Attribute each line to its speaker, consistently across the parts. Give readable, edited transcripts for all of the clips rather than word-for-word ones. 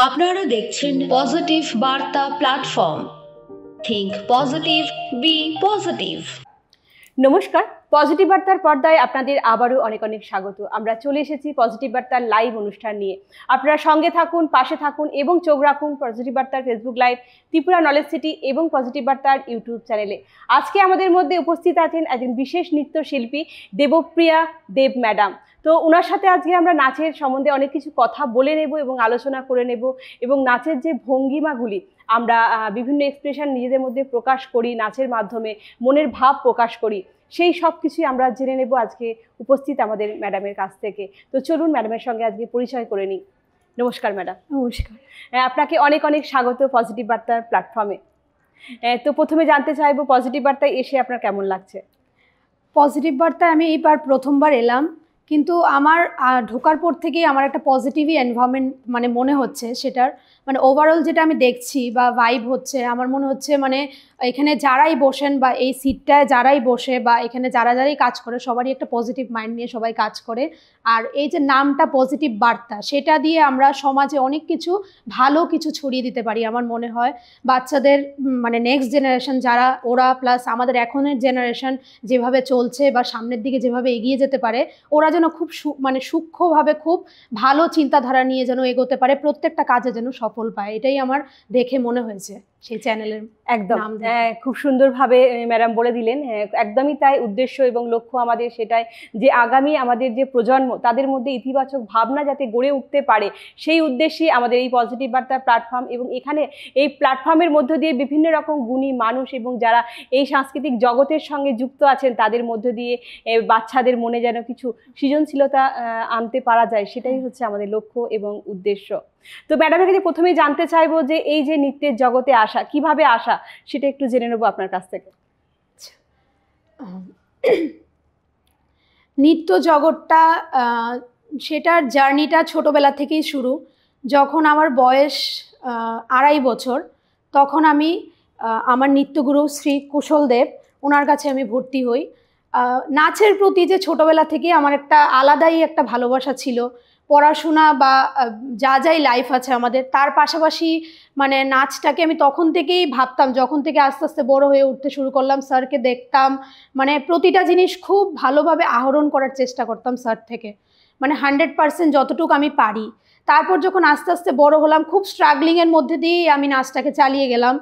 Speaker 1: আপনারা দেখছেন পজিটিভ বার্তা platform. Think positive, be positive.
Speaker 2: নমস্কার, পজিটিভ বার্তার পর্দায় আপনাদের আবারও অনেক অনেক স্বাগত। আমরা চলে এসেছি পজিটিভ বার্তার লাইভ অনুষ্ঠান নিয়ে। আপনারা সঙ্গে থাকুন, পাশে থাকুন এবং চোখ রাখুন পজিটিভ বার্তার Facebook live, Tripura knowledge city এবং পজিটিভ বার্তার ইউটিউব চ্যানেলে। আজকে আমাদের মধ্যে উপস্থিত আছেন একজন বিশেষ নৃত্যশিল্পী দেবপ্রিয়া দেব ম্যাডাম। তো ওনার সাথে আজকে আমরা নাচের সম্বন্ধে অনেক কিছু কথা বলে নেব এবং আলোচনা করে নেব, এবং নাচের যে ভঙ্গিমাগুলি আমরা বিভিন্ন এক্সপ্রেশন নিজেদের মধ্যে প্রকাশ করি, নাচের মাধ্যমে মনের ভাব প্রকাশ করি, সেই সব কিছুই আমরা জেনে নেব আজকে উপস্থিত আমাদের ম্যাডামের কাছ থেকে। তো চলুন ম্যাডামের সঙ্গে আজকে পরিচয় করে নিই। নমস্কার ম্যাডাম।
Speaker 3: নমস্কার।
Speaker 2: আপনাকে অনেক অনেক স্বাগত পজিটিভ বার্তার প্ল্যাটফর্মে। তো প্রথমে জানতে চাইবো, পজিটিভ বার্তায় এসে আপনার কেমন লাগছে?
Speaker 3: পজিটিভ বার্তায় আমি এইবার প্রথমবার এলাম, কিন্তু আমার ঢোকার পর থেকেই আমার একটা পজিটিভই এনভায়রনমেন্ট মানে মনে হচ্ছে। সেটার মানে ওভারঅল যেটা আমি দেখছি বা ভাইব হচ্ছে, আমার মনে হচ্ছে মানে এখানে যারাই বসেন বা এই সিটটায় যারাই বসে বা এখানে যারাই কাজ করে সবারই একটা পজিটিভ মাইন্ড নিয়ে সবাই কাজ করে। আর এই যে নামটা পজিটিভ বার্তা, সেটা দিয়ে আমরা সমাজে অনেক কিছু ভালো কিছু ছড়িয়ে দিতে পারি। আমার মনে হয় বাচ্চাদের মানে নেক্সট জেনারেশন যারা, ওরা প্লাস আমাদের এখনের জেনারেশন যেভাবে চলছে বা সামনের দিকে যেভাবে এগিয়ে যেতে পারে, ওরা যেন খুব মানে সূক্ষ্মভাবে খুব ভালো চিন্তাধারা নিয়ে যেন এগোতে পারে, প্রত্যেকটা কাজে যেন সফল পায়। এটাই আমার দেখে মনে হয়েছে সেই চ্যানেলের
Speaker 2: একদম খুব সুন্দরভাবে ম্যাডাম বলে দিলেন। একদমই তাই, উদ্দেশ্য এবং লক্ষ্য আমাদের সেটাই, যে আগামী আমাদের যে প্রজন্ম তাদের মধ্যে ইতিবাচক ভাবনা যাতে গড়ে উঠতে পারে, সেই উদ্দেশ্যে আমাদের এই পজিটিভ বার্তা প্ল্যাটফর্ম। এবং এখানে এই প্ল্যাটফর্মের মধ্য দিয়ে বিভিন্ন রকম গুণী মানুষ এবং যারা এই সাংস্কৃতিক জগতের সঙ্গে যুক্ত আছেন তাদের মধ্য দিয়ে বাচ্চাদের মনে যেন কিছু সৃজনশীলতা আনতে পারা যায়, সেটাই হচ্ছে আমাদের লক্ষ্য এবং উদ্দেশ্য। তো ম্যাডামের কাছে প্রথমেই জানতে চাইবো যে এই যে নৃত্যের জগতে আসা, কিভাবে আসা, সেটা একটু জেনে নেবো আপনার কাছ থেকে।
Speaker 3: নৃত্য জগৎটা সেটার জার্নিটা ছোটোবেলা থেকেই শুরু। যখন আমার বয়স 2.5 বছর, তখন আমি আমার নৃত্যগুরু শ্রী কুশল দেব, ওনার কাছে আমি ভর্তি হই। নাচের প্রতি যে ছোটোবেলা থেকে আমার একটা আলাদাই একটা ভালোবাসা ছিল। পড়াশোনা বা যাই লাইফ আছে আমাদের, তার পাশাপাশি মানে নাচটাকে আমি তখন থেকেই ভাবতাম। যখন থেকে আস্তে আস্তে বড় হয়ে উঠতে শুরু করলাম, স্যারকে দেখতাম, মানে প্রতিটা জিনিস খুব ভালোভাবে আহরণ করার চেষ্টা করতাম স্যার থেকে, মানে 100% যতটুকু আমি পারি। তারপর যখন আস্তে আস্তে বড় হলাম, খুব স্ট্রাগলিংয়ের মধ্যে দিয়েই আমি নাচটাকে চালিয়ে গেলাম।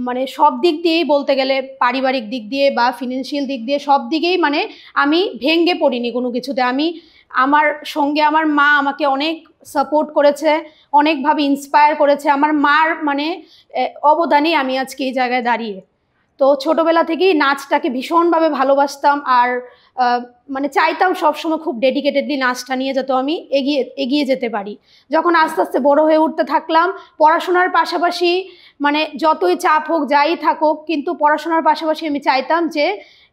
Speaker 3: মানে সব দিক দিয়েই বলতে গেলে, পারিবারিক দিক দিয়ে বা ফিনান্সিয়াল দিক দিয়ে, সব দিকেই মানে আমি ভেঙে পড়িনি কোনো কিছুতে। আমার সঙ্গে আমার মা আমাকে অনেক সাপোর্ট করেছে, অনেকভাবে ইন্সপায়ার করেছে। আমার মার মানে অবদানেই আমি আজকে এই জায়গায় দাঁড়িয়ে। তো ছোটোবেলা থেকেই নাচটাকে ভীষণভাবে ভালোবাসতাম, আর মানে চাইতাম সবসময় খুব ডেডিকেটেডলি নাচটা নিয়ে যাতে আমি এগিয়ে যেতে পারি। যখন আস্তে আস্তে বড় হয়ে উঠতে থাকলাম, পড়াশোনার পাশাপাশি মানে যতই চাপ হোক যাই থাকুক, কিন্তু পড়াশোনার পাশাপাশি আমি চাইতাম যে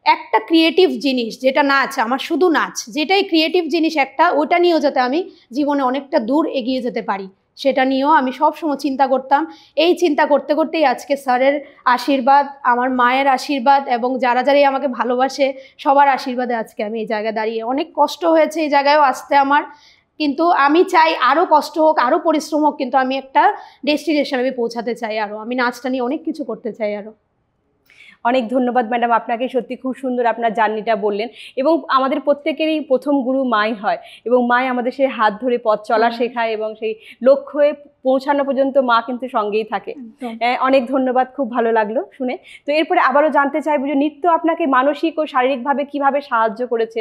Speaker 3: একটা ক্রিয়েটিভ জিনিস, যেটা নাচ, আমার শুধু নাচ, যেটাই ক্রিয়েটিভ জিনিস একটা, ওটা নিয়েও যাতে আমি জীবনে অনেকটা দূর এগিয়ে যেতে পারি, সেটা নিয়েও আমি সবসময় চিন্তা করতাম। এই চিন্তা করতে করতেই আজকে স্যারের আশীর্বাদ, আমার মায়ের আশীর্বাদ এবং যারাই আমাকে ভালোবাসে সবার আশীর্বাদে আজকে আমি এই জায়গায় দাঁড়িয়ে। অনেক কষ্ট হয়েছে এই জায়গায়ও আসতে আমার, কিন্তু আমি চাই আরও কষ্ট হোক, আরও পরিশ্রম হোক, কিন্তু আমি একটা ডেস্টিনেশন আমি পৌঁছাতে চাই। আরও আমি নাচটা নিয়ে অনেক কিছু করতে চাই আরও।
Speaker 2: অনেক ধন্যবাদ ম্যাডাম আপনাকে, সত্যি খুব সুন্দর আপনার জার্নিটা বললেন। এবং আমাদের প্রত্যেকেরই প্রথম গুরু মাই হয়, এবং মাই আমাদের সেই হাত ধরে পথ চলা শেখায়, এবং সেই লক্ষ্যে পৌঁছানো পর্যন্ত মা কিন্তু সঙ্গেই থাকে। অনেক ধন্যবাদ, খুব ভালো লাগলো শুনে। তো এরপরে আবারও জানতে চাইবো যে নৃত্য আপনাকে মানসিক ও শারীরিকভাবে কিভাবে সাহায্য করেছে,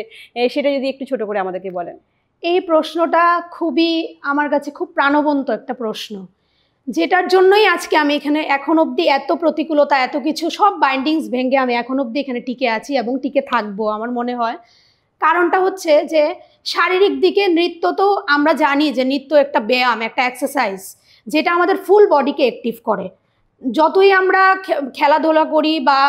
Speaker 2: সেটা যদি একটু ছোট করে আমাদেরকে বলেন।
Speaker 3: এই প্রশ্নটা খুবই আমার কাছে খুব প্রাণবন্ত একটা প্রশ্ন, যেটার জন্যই আজকে আমি এখানে এখন অবধি এত প্রতিকূলতা, এত কিছু সব বাইন্ডিংস ভেঙে আমি এখন অবধি এখানে টিকে আছি এবং টিকে থাকবো আমার মনে হয়। কারণটা হচ্ছে যে শারীরিক দিকে নৃত্য, তো আমরা জানি যে নৃত্য একটা ব্যায়াম, একটা এক্সারসাইজ, যেটা আমাদের ফুল বডিকে অ্যাক্টিভ করে। যতই আমরা খেলাধুলা করি বা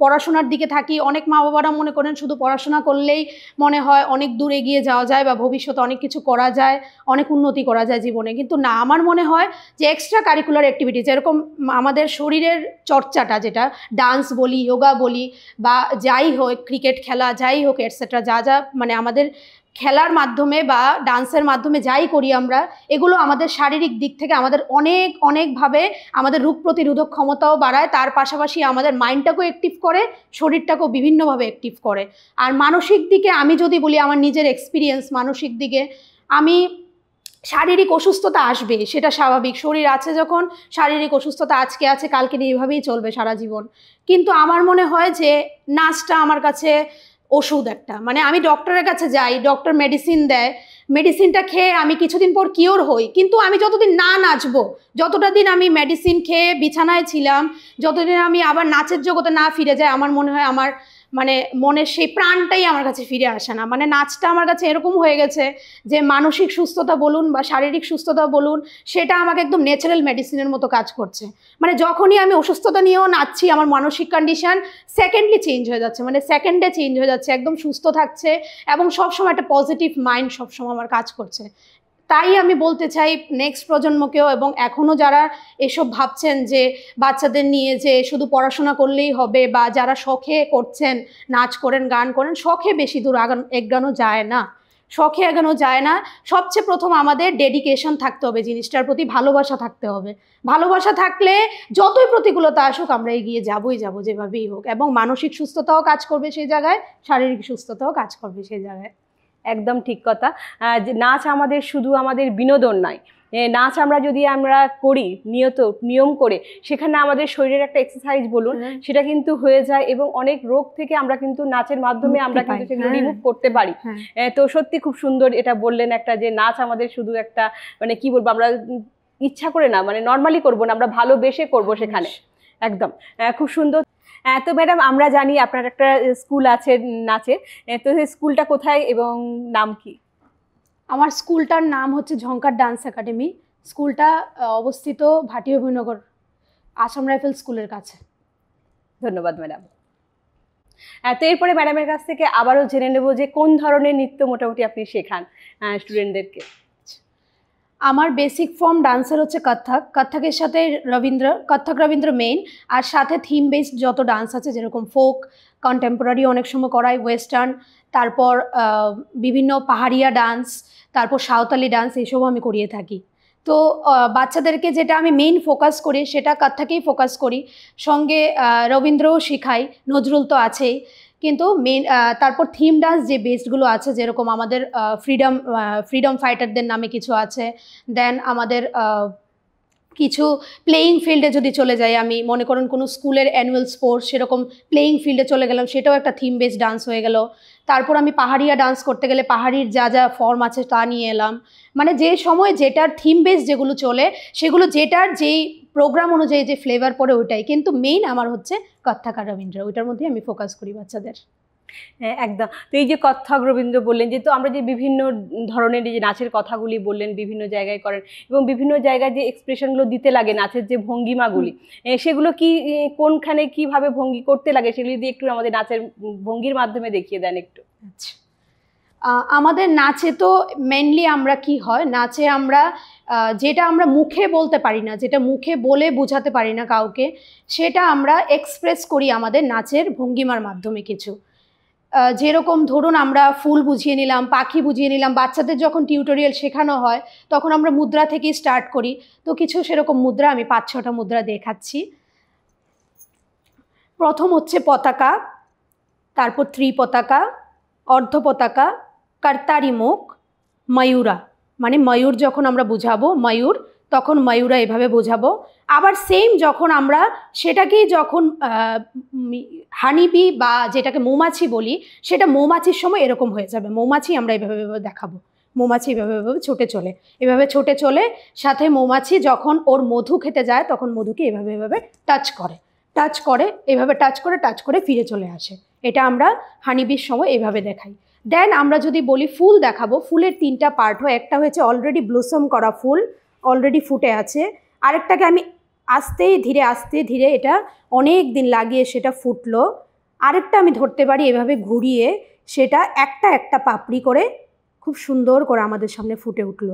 Speaker 3: পড়াশোনার দিকে থাকি, অনেক মা বাবারা মনে করেন শুধু পড়াশোনা করলেই মনে হয় অনেক দূর এগিয়ে যাওয়া যায় বা ভবিষ্যতে অনেক কিছু করা যায়, অনেক উন্নতি করা যায় জীবনে। কিন্তু না, আমার মনে হয় যে এক্সট্রা কারিকুলার অ্যাক্টিভিটিস, যেরকম আমাদের শরীরের চর্চাটা, যেটা ডান্স বলি, যোগা বলি বা যাই হোক, ক্রিকেট খেলা যাই হোক, এটসেট্রা, যা মানে আমাদের খেলার মাধ্যমে বা ডান্সের মাধ্যমে যাই করি আমরা, এগুলো আমাদের শারীরিক দিক থেকে আমাদের অনেকভাবে আমাদের রোগ প্রতিরোধক ক্ষমতাও বাড়ায়, তার পাশাপাশি আমাদের মাইন্ডটাকেও অ্যাক্টিভ করে, শরীরটাকেও বিভিন্নভাবে অ্যাক্টিভ করে। আর মানসিক দিকে আমি যদি বলি আমার নিজের এক্সপিরিয়েন্স, মানসিক দিকে আমি শারীরিক অসুস্থতা আসবে, সেটা স্বাভাবিক। শরীর আছে যখন, শারীরিক অসুস্থতা আজকে আছে, কালকে নিয়ে এভাবেই চলবে সারা জীবন। কিন্তু আমার মনে হয় যে নাচটা আমার কাছে ওষুধ একটা, মানে আমি ডক্টরের কাছে যাই, ডক্টর মেডিসিন দেয়, মেডিসিনটা খেয়ে আমি কিছুদিন পর কিওর হই, কিন্তু আমি যতদিন না নাচবো, যতটা দিন আমি মেডিসিন খেয়ে বিছানায় ছিলাম, যতদিন আমি আবার নাচের জগতে না ফিরে যাই, আমার মনে হয় আমার মানে মনের সেই প্রাণটাই আমার কাছে ফিরে আসে না। মানে নাচটা আমার কাছে এরকম হয়ে গেছে যে মানসিক সুস্থতা বলুন বা শারীরিক সুস্থতা বলুন, সেটা আমাকে একদম ন্যাচারাল মেডিসিনের মতো কাজ করছে। মানে যখনই আমি অসুস্থতা নিয়েও নাচছি, আমার মানসিক কন্ডিশন সেকেন্ডলি চেঞ্জ হয়ে যাচ্ছে, মানে সেকেন্ডে চেঞ্জ হয়ে যাচ্ছে, একদম সুস্থ থাকছে এবং সবসময় একটা পজিটিভ মাইন্ড সবসময় আমার কাজ করছে। তাই আমি বলতে চাই নেক্সট প্রজন্মকেও, এবং এখনও যারা এসব ভাবছেন যে বাচ্চাদের নিয়ে যে শুধু পড়াশোনা করলেই হবে, বা যারা শখে করছেন, নাচ করেন, গান করেন, শখে বেশি দূর এগোনো যায় না, শখে এগোনো যায় না। সবচেয়ে প্রথম আমাদের ডেডিকেশন থাকতে হবে, জিনিসটার প্রতি ভালোবাসা থাকতে হবে। ভালোবাসা থাকলে যতই প্রতিকূলতা আসুক আমরা এগিয়ে যাবই যাব, যেভাবেই হোক। এবং মানসিক সুস্থতাও কাজ করবে সেই জায়গায়, শারীরিক সুস্থতাও কাজ করবে সেই জায়গায়।
Speaker 2: একদম ঠিক কথা। যে নাচ আমাদের শুধু আমাদের বিনোদন নয়, নাচ আমরা যদি আমরা করি নিয়ম করে, সেখানে আমাদের শরীরের একটা এক্সারসাইজ বলুন, সেটা কিন্তু হয়ে যায় এবং অনেক রোগ থেকে আমরা কিন্তু নাচের মাধ্যমে আমরা কিন্তু সেগুলো রিমুভ করতে পারি। তো সত্যি খুব সুন্দর এটা বললেন একটা, যে নাচ আমাদের শুধু একটা মানে কি বলবো, আমরা ইচ্ছা করে না, মানে নর্মালি করবো না, আমরা ভালোবেসে করবো সেখানে। একদম খুব সুন্দর। তো ম্যাডাম আমরা জানি আপনার একটা স্কুল আছে নাচের, তো সেই স্কুলটা কোথায় এবং নাম কি?
Speaker 3: আমার স্কুলটার নাম হচ্ছে ঝঙ্কার ডান্স একাডেমি। স্কুলটা অবস্থিত ভাটি অভিনগর, আসাম রাইফেল স্কুলের কাছে।
Speaker 2: ধন্যবাদ ম্যাডাম। তো এরপরে ম্যাডামের কাছ থেকে আবারও জেনে নেব যে কোন ধরনের নৃত্য মোটামুটি আপনি শেখান স্টুডেন্টদেরকে।
Speaker 3: আমার বেসিক ফর্ম ডান্সের হচ্ছে কত্থক, কত্থকের সাথে কত্থক রবীন্দ্র মেইন, আর সাথে থিম বেসড যত ডান্স আছে, যেরকম ফোক, কন্টেম্পোরারি অনেক সময় করাই, ওয়েস্টার্ন, তারপর বিভিন্ন পাহাড়িয়া ডান্স, তারপর সাঁওতালি ডান্স, এইসবও আমি করিয়ে থাকি। তো বাচ্চাদেরকে যেটা আমি মেইন ফোকাস করি সেটা কত্থকেই ফোকাস করি, সঙ্গে রবীন্দ্রও শেখাই, নজরুল তো আছেই, কিন্তু মেন তারপর থিম ডান্স যে বেসগুলো আছে, যেরকম আমাদের ফ্রিডম ফাইটারদের নামে কিছু আছে, দেন আমাদের কিছু প্লেয়িং ফিল্ডে যদি চলে যাই, আমি মনে করুন কোনো স্কুলের অ্যানুয়াল স্পোর্টস, সেরকম প্লেয়িং ফিল্ডে চলে গেলাম, সেটাও একটা থিম বেস ডান্স হয়ে গেল। তারপর আমি পাহাড়িয়া ডান্স করতে গেলে পাহাড়ির যা যা ফর্ম আছে তা নিয়ে এলাম। মানে যে সময় যেটার থিম বেস যেগুলো চলে, সেগুলো যেটার যেই প্রোগ্রাম অনুযায়ী যে ফ্লেভার পড়ে ওইটাই, কিন্তু মেইন আমার হচ্ছে কত্থক আর রবীন্দ্র, ওইটার মধ্যেই আমি ফোকাস করি বাচ্চাদের।
Speaker 2: হ্যাঁ একদম। তো এই যে কত্থক রবীন্দ্র বললেন, যে তো আমরা যে বিভিন্ন ধরনের এই যে নাচের কথাগুলি বললেন, বিভিন্ন জায়গায় করেন এবং বিভিন্ন জায়গায় যে এক্সপ্রেশনগুলো দিতে লাগে, নাচের যে ভঙ্গিমাগুলি, সেগুলো কি কোনখানে কিভাবে ভঙ্গি করতে লাগে, সেগুলি যদি একটু আমাদের নাচের ভঙ্গির মাধ্যমে দেখিয়ে দেন একটু।
Speaker 3: আচ্ছা, আমাদের নাচে তো মেনলি আমরা কি হয়, নাচে আমরা যেটা আমরা মুখে বলতে পারি না, যেটা মুখে বলে বোঝাতে পারি না কাউকে, সেটা আমরা এক্সপ্রেস করি আমাদের নাচের ভঙ্গিমার মাধ্যমে কিছু। যেরকম ধরুন আমরা ফুল বুঝিয়ে নিলাম, পাখি বুঝিয়ে নিলাম, বাচ্চাদের যখন টিউটোরিয়াল শেখানো হয় তখন আমরা মুদ্রা থেকেই স্টার্ট করি। তো কিছু সেরকম মুদ্রা আমি 5-6টা মুদ্রা দেখাচ্ছি। প্রথম হচ্ছে পতাকা, তারপর ত্রিপতাকা, অর্ধ পতাকা, কর্তারি মুখ, ময়ূরা, মানে ময়ূর যখন আমরা বুঝাবো ময়ূর, তখন ময়ূরা এভাবে বোঝাবো। আবার সেম যখন আমরা সেটাকেই যখন হানিবি বা যেটাকে মৌমাছি বলি, সেটা মৌমাছির সময় এরকম হয়ে যাবে, মৌমাছি আমরা এভাবে দেখাবো, মৌমাছি এভাবে ছুটে চলে, এভাবে ছুটে চলে, সাথে মৌমাছি যখন ওর মধু খেতে যায় তখন মধুকে এভাবে টাচ করে এভাবে টাচ করে ফিরে চলে আসে। এটা আমরা হানিবির সময় এভাবে দেখাই। দেন আমরা যদি বলি ফুল দেখাবো, ফুলের 3টা পার্ট হয়, একটা হচ্ছে অলরেডি ব্লসম করা ফুল, অলরেডি ফুটে আছে, আরেকটাকে আমি আস্তে ধীরে এটা অনেক দিন লাগিয়ে সেটা ফুটলো, আরেকটা আমি ধরতে পারি এভাবে ঘুরিয়ে, সেটা একটা পাপড়ি করে খুব সুন্দর করে আমাদের সামনে ফুটে উঠলো।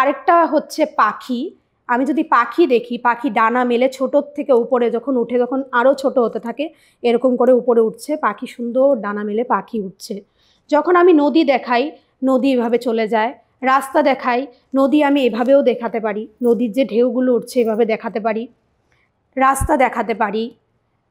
Speaker 3: আরেকটা হচ্ছে পাখি, আমি যদি পাখি দেখি, পাখি ডানা মেলে ছোটোর থেকে উপরে যখন উঠে, যখন আরও ছোট হতে থাকে এরকম করে উপরে উঠছে পাখি, সুন্দর ডানা মেলে পাখি উঠছে। যখন আমি নদী দেখাই, নদী এভাবে চলে যায়। রাস্তা দেখাই, নদী আমি এভাবেও দেখাতে পারি, নদীর যে ঢেউগুলো উঠছে এভাবে দেখাতে পারি, রাস্তা দেখাতে পারি।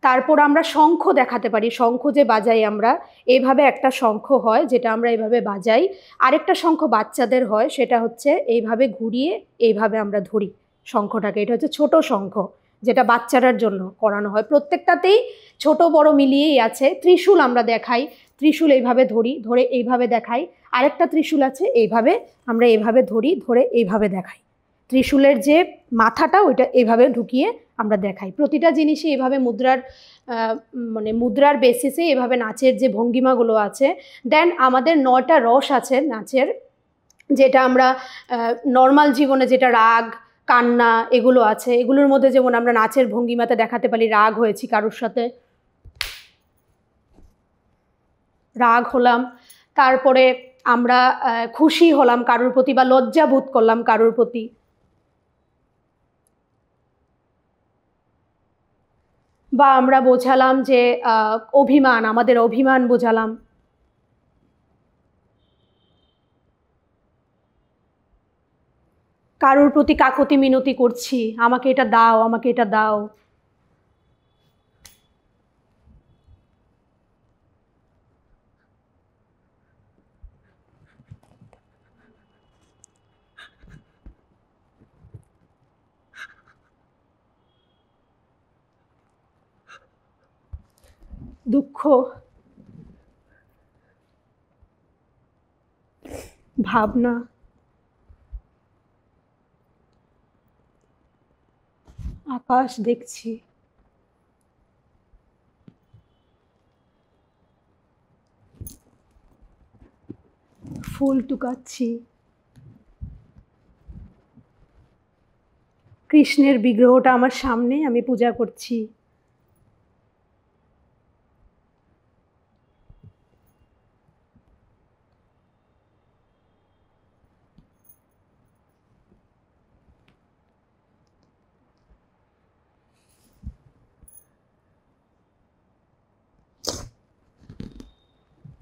Speaker 3: তারপর আমরা শঙ্খ দেখাতে পারি, শঙ্খ যে বাজাই আমরা, এইভাবে একটা শঙ্খ হয় যেটা আমরা এইভাবে বাজাই, আরেকটা শঙ্খ বাচ্চাদের হয়, সেটা হচ্ছে এইভাবে ঘুরিয়ে এইভাবে আমরা ধরি শঙ্খটাকে। এটা হচ্ছে ছোট শঙ্খ, যেটা বাচ্চাটার জন্য করানো হয়। প্রত্যেকটাতেই ছোট বড় মিলিয়েই আছে। ত্রিশূল আমরা দেখাই, ত্রিশূল এইভাবে ধরি, ধরে এইভাবে দেখাই। আরেকটা ত্রিশূল আছে, এইভাবে আমরা এইভাবে ধরি, ধরে এইভাবে দেখাই। ত্রিশূলের যে মাথাটা ওইটা এইভাবে ঢুকিয়ে আমরা দেখাই। প্রতিটা জিনিসই এভাবে মানে মুদ্রার বেসিসে এভাবে নাচের যে ভঙ্গিমাগুলো আছে। দেন আমাদের 9টা রস আছে নাচের, যেটা আমরা নর্মাল জীবনে যেটা রাগ, কান্না এগুলো আছে। এগুলোর মধ্যে যেমন আমরা নাচের ভঙ্গিমাতে দেখাতে পারি রাগ হয়েছি কারোর সাথে, রাগ হলাম, তারপরে আমরা খুশি হলাম কারোর প্রতি বা লজ্জা বোধ করলাম কারোর প্রতি, বা আমরা বোঝালাম যে অভিমান, আমাদের অভিমান বোঝালাম। কারোর প্রতি কাকুতি মিনতি করছি, আমাকে এটা দাও, আমাকে এটা দাও। দুঃখ, ভাবনা, আকাশ দেখছি, ফুল টুকাচ্ছি, কৃষ্ণের বিগ্রহটা আমার সামনে, আমি পূজা করছি।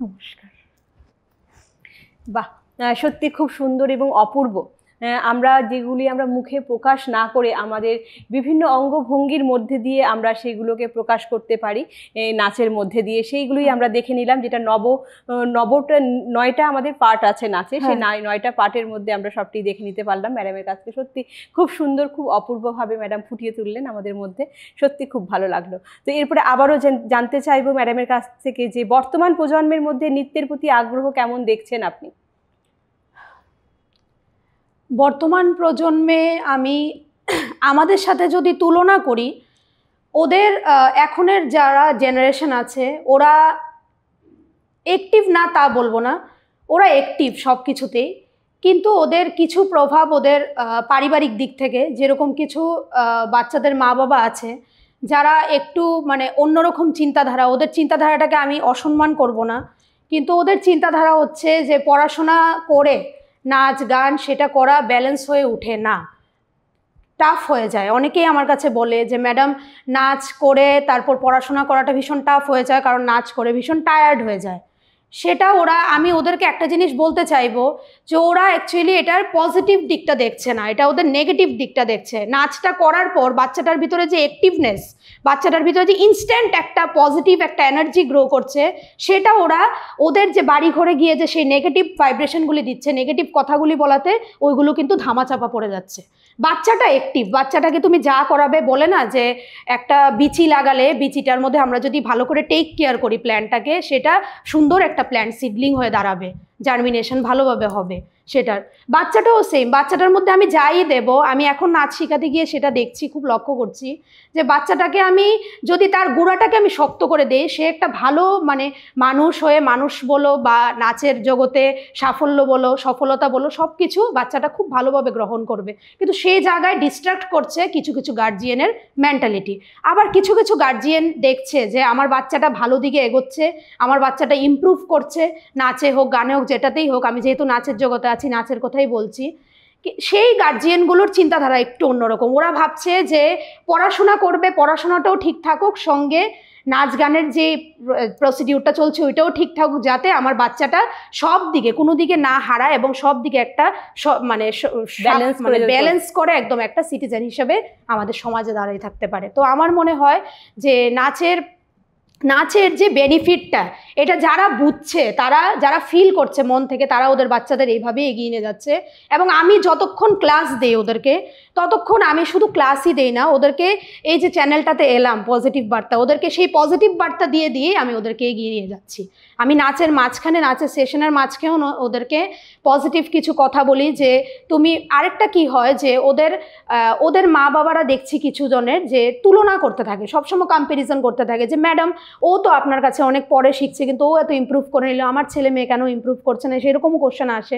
Speaker 3: নমস্কার।
Speaker 2: বাহ, সত্যি খুব সুন্দর এবং অপূর্ব। আমরা যেগুলি আমরা মুখে প্রকাশ না করে আমাদের বিভিন্ন অঙ্গভঙ্গির মধ্যে দিয়ে আমরা সেগুলোকে প্রকাশ করতে পারি নাচের মধ্যে দিয়ে, সেইগুলোই আমরা দেখে নিলাম। যেটা 9টা আমাদের পার্ট আছে নাচে, সেই 9টা পার্টের মধ্যে আমরা সবটি দেখে নিতে পারলাম ম্যাডামের কাছ থেকে। সত্যি খুব সুন্দর, খুব অপূর্বভাবে ম্যাডাম ফুটিয়ে তুললেন আমাদের মধ্যে, সত্যি খুব ভালো লাগলো। তো এরপরে আবারও জানতে চাইবো ম্যাডামের কাছ থেকে যে বর্তমান প্রজন্মের মধ্যে নৃত্যের প্রতি আগ্রহ কেমন দেখছেন আপনি?
Speaker 3: বর্তমান প্রজন্মে আমি আমাদের সাথে যদি তুলনা করি, ওদের এখনের যারা জেনারেশন আছে ওরা অ্যাক্টিভ না তা বলবো না, ওরা অ্যাক্টিভ সব কিছুতেই, কিন্তু ওদের কিছু প্রভাব ওদের পারিবারিক দিক থেকে, যেরকম কিছু বাচ্চাদের মা বাবা আছে যারা একটু মানে অন্যরকম চিন্তাধারা, ওদের চিন্তাধারাটাকে আমি অসম্মান করব না, কিন্তু ওদের চিন্তাধারা হচ্ছে যে পড়াশোনা করে নাচ গান সেটা করা ব্যালেন্স হয়ে ওঠে না, টাফ হয়ে যায়। অনেকেই আমার কাছে বলে যে ম্যাডাম নাচ করে তারপর পড়াশোনা করাটা ভীষণ টাফ হয়ে যায়, কারণ নাচ করে ভীষণ টায়ার্ড হয়ে যায়। সেটা আমি ওদেরকে একটা জিনিস বলতে চাইবো যে ওরা অ্যাকচুয়ালি এটার পজিটিভ দিকটা দেখছে না, এটা ওদের নেগেটিভ দিকটা দেখছে। নাচটা করার পর বাচ্চাটার ভিতরে যে অ্যাক্টিভনেস, বাচ্চাটার ভিতরে যে ইনস্ট্যান্ট একটা পজিটিভ একটা এনার্জি গ্রো করছে, সেটা ওদের যে বাড়ি ঘরে গিয়ে যে সেই নেগেটিভ ভাইব্রেশনগুলি দিচ্ছে, নেগেটিভ কথাগুলি বলাতে ওইগুলো কিন্তু ধামাচাপা পড়ে যাচ্ছে। বাচ্চাটা অ্যাক্টিভ, বাচ্চাটাকে তুমি যা করাবে, বলে না যে একটা বিচি লাগালে বিচিটার মধ্যে আমরা যদি ভালো করে টেক কেয়ার করি প্ল্যান্টটাকে, সেটা সুন্দর একটা প্ল্যান্ট সিডলিং হয়ে দাঁড়াবে, জার্মিনেশন ভালোভাবে হবে। সেটার বাচ্চাটাও সেম, বাচ্চাটার মধ্যে আমি যাই দেব, আমি এখন নাচ শেখাতে গিয়ে সেটা দেখছি, খুব লক্ষ্য করছি যে বাচ্চাটাকে আমি যদি তার গোড়াটাকে আমি শক্ত করে দেই, সে একটা ভালো মানে মানুষ হয়ে, মানুষ বলো বা নাচের জগতে সাফল্য বলো, সফলতা বলো, সব কিছু বাচ্চাটা খুব ভালোভাবে গ্রহণ করবে। কিন্তু সেই জায়গায় ডিস্ট্রাক্ট করছে কিছু কিছু গার্জিয়ানের মেন্টালিটি। আবার কিছু কিছু গার্জিয়ান দেখছে যে আমার বাচ্চাটা ভালো দিকে এগোচ্ছে, আমার বাচ্চাটা ইমপ্রুভ করছে, নাচে হোক গানে হোক যেটাতেই হোক, আমি যেহেতু নাচের জগতে আছি নাচের কথাই বলছি, সেই গার্জিয়ানগুলোর চিন্তাধারা একটু অন্যরকম। ওরা ভাবছে যে পড়াশোনা করবে, পড়াশোনাটাও ঠিক থাকুক, সঙ্গে নাচ গানের যে প্রসিডিউরটা চলছে ওইটাও ঠিকঠাক, যাতে আমার বাচ্চাটা সব দিকে কোনো দিকে না হারায় এবং সব দিকে একটা মানে ব্যালেন্স করে একদম একটা সিটিজেন হিসেবে আমাদের সমাজে দাঁড়িয়ে থাকতে পারে। তো আমার মনে হয় যে নাচের যে বেনিফিটটা, এটা যারা বুঝছে, তারা যারা ফিল করছে মন থেকে, তারা ওদের বাচ্চাদের এইভাবে এগিয়ে নিয়ে যাচ্ছে। এবং আমি যতক্ষণ ক্লাস দেই ওদেরকে, ততক্ষণ আমি শুধু ক্লাসই দেই না, ওদেরকে এই যে চ্যানেলটাতে এলাম পজিটিভ বার্তা, ওদেরকে সেই পজিটিভ বার্তা দিয়ে আমি ওদেরকে এগিয়ে নিয়ে যাচ্ছি। আমি নাচের মাঝখানে, নাচের সেশনের মাঝখানেও ওদেরকে পজিটিভ কিছু কথা বলি যে তুমি আরেকটা কি হয় যে ওদের মা বাবারা দেখছি কিছু জনের যে তুলনা করতে থাকে, সবসময় কম্প্যারিজন করতে থাকে যে ম্যাডাম ও তো আপনার কাছে অনেক পরে শিখছে, কিন্তু ও এত ইমপ্রুভ করে নিল, আমার ছেলে মেয়ে কেন ইমপ্রুভ করছে না, সেরকমও কোশ্চেন আসে।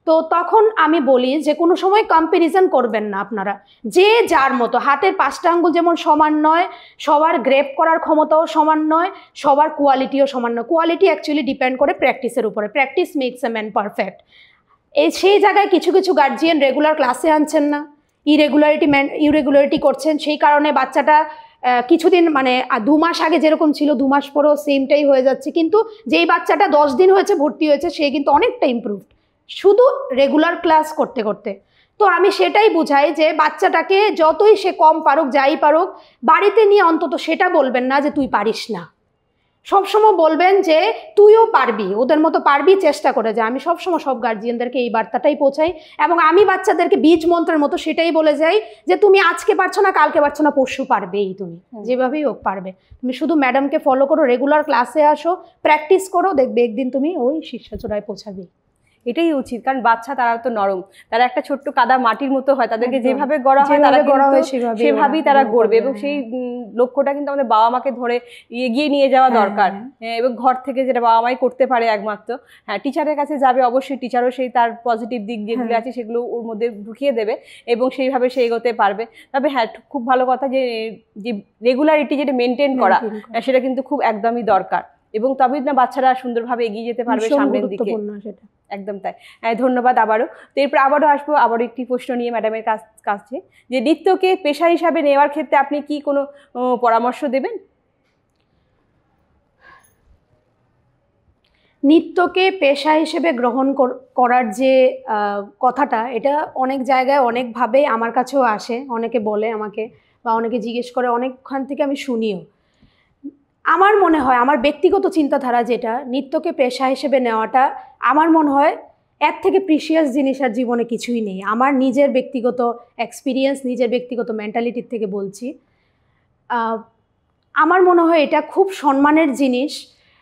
Speaker 3: তো তখন আমি বলি যে কোনো সময় কম্প্যারিজন করবেন না আপনারা, যে যার মতো, হাতের 5টা আঙ্গুল যেমন সমান নয়, সবার গ্রেপ করার ক্ষমতাও সমান নয়, সবার কোয়ালিটিও সমান নয়। কোয়ালিটি অ্যাকচুয়ালি ডিপেন্ড করে প্র্যাকটিসের উপরে, practice makes a man perfect. সেই জায়গায় কিছু কিছু গার্জিয়ান রেগুলার ক্লাসে আনছেন না, ইরেগুলারিটি করছেন, সেই কারণে বাচ্চাটা কিছুদিন মানে 2 মাস আগে যেরকম ছিল 2 মাস পরেও সেমটাই হয়ে যাচ্ছে, কিন্তু যেই বাচ্চাটা 10 দিন হয়েছে ভর্তি হয়েছে সে কিন্তু অনেকটা ইমপ্রুভড শুধু রেগুলার ক্লাস করতে করতে। তো আমি সেটাই বুঝাই যে বাচ্চাটাকে যতই সে কম পারুক, যাই পারুক, বাড়িতে নিয়ে অন্তত সেটা বলবেন না যে তুই পারিস না, সবসময় বলবেন যে তুইও পারবি, ওদের মতো পারবি, চেষ্টা করে যা। আমি সবসময় সব গার্জিয়ানদেরকে এই বার্তাটাই পৌঁছাই এবং আমি বাচ্চাদেরকে বীজ মন্ত্রের মতো সেটাই বলে যাই যে তুমি আজকে পারছো না, কালকে পারছো না, পরশু পারবেই, তুমি যেভাবেই হোক পারবে। তুমি শুধু ম্যাডামকে ফলো করো, রেগুলার ক্লাসে আসো, প্র্যাকটিস করো, দেখবে একদিন তুমি ওই শীর্ষচূড়ায় পৌঁছাবে।
Speaker 2: এটাই উচিত, কারণ বাচ্চা তারা তো নরম, তারা একটা ছোট্ট কাদা মাটির মতো হয়, তাদেরকে যেভাবে গড়া হয় তারা সেভাবেই তারা গড়বে। এবং সেই লক্ষ্যটা কিন্তু আমাদের বাবা মাকে ধরে এগিয়ে নিয়ে যাওয়া দরকার, এবং ঘর থেকে যেটা বাবা মাই করতে পারে একমাত্র। হ্যাঁ, টিচারের কাছে যাবে, অবশ্যই টিচারও সেই তার পজিটিভ দিক যেগুলো আছে সেগুলো ওর মধ্যে ঢুকিয়ে দেবে এবং সেইভাবে সে এগোতে পারবে। তবে হ্যাঁ, খুব ভালো কথা যে রেগুলারিটি যেটা মেনটেন করা, সেটা কিন্তু খুব একদমই দরকার, এবং তবেই না বাচ্চারা সুন্দরভাবে এগিয়ে যেতে পারবে সামনের দিকে। একদম তাই। ধন্যবাদ আবারও। তো এরপর আবারও আসবো একটি প্রশ্ন নিয়ে ম্যাডামের কাছে, যে নৃত্যকে পেশা হিসাবে নেওয়ার ক্ষেত্রে আপনি কি কোনো পরামর্শ দেবেন?
Speaker 3: নৃত্যকে পেশা হিসেবে গ্রহণ করার যে কথাটা, এটা অনেক জায়গায় অনেকভাবে আমার কাছেও আসে, অনেকে বলে আমাকে বা অনেকে জিজ্ঞেস করে, অনেকক্ষণ থেকে আমি শুনিও। আমার মনে হয়, আমার ব্যক্তিগত চিন্তাধারা যেটা, নৃত্যকে পেশা হিসেবে নেওয়াটা আমার মনে হয় এর থেকে প্রিশিয়াস জিনিস আর জীবনে কিছুই নেই। আমার নিজের ব্যক্তিগত এক্সপিরিয়েন্স, নিজের ব্যক্তিগত মেন্টালিটির থেকে বলছি, আমার মনে হয় এটা খুব সম্মানের জিনিস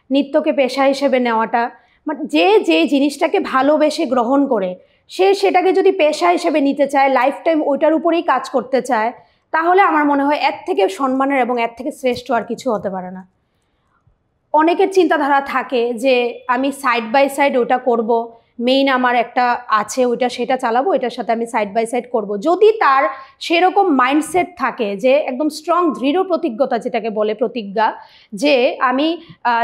Speaker 3: নৃত্যকে পেশা হিসেবে নেওয়াটা। যে জিনিসটাকে ভালোবেসে গ্রহণ করে সেটাকে যদি পেশা হিসেবে নিতে চায়, লাইফ টাইম ওইটার উপরেই কাজ করতে চায়, তাহলে আমার মনে হয় এর থেকে সম্মানের এবং এর থেকে শ্রেষ্ঠ আর কিছু হতে পারে না। অনেকের চিন্তাধারা থাকে যে আমি সাইড বাই সাইড ওটা করব, মেইন আমার একটা আছে ওইটা, সেটা চালাবো, এটার সাথে আমি সাইড বাই সাইড করব। যদি তার সেরকম মাইন্ডসেট থাকে যে একদম স্ট্রং দৃঢ় প্রতিজ্ঞতা, যেটাকে বলে প্রতিজ্ঞা, যে আমি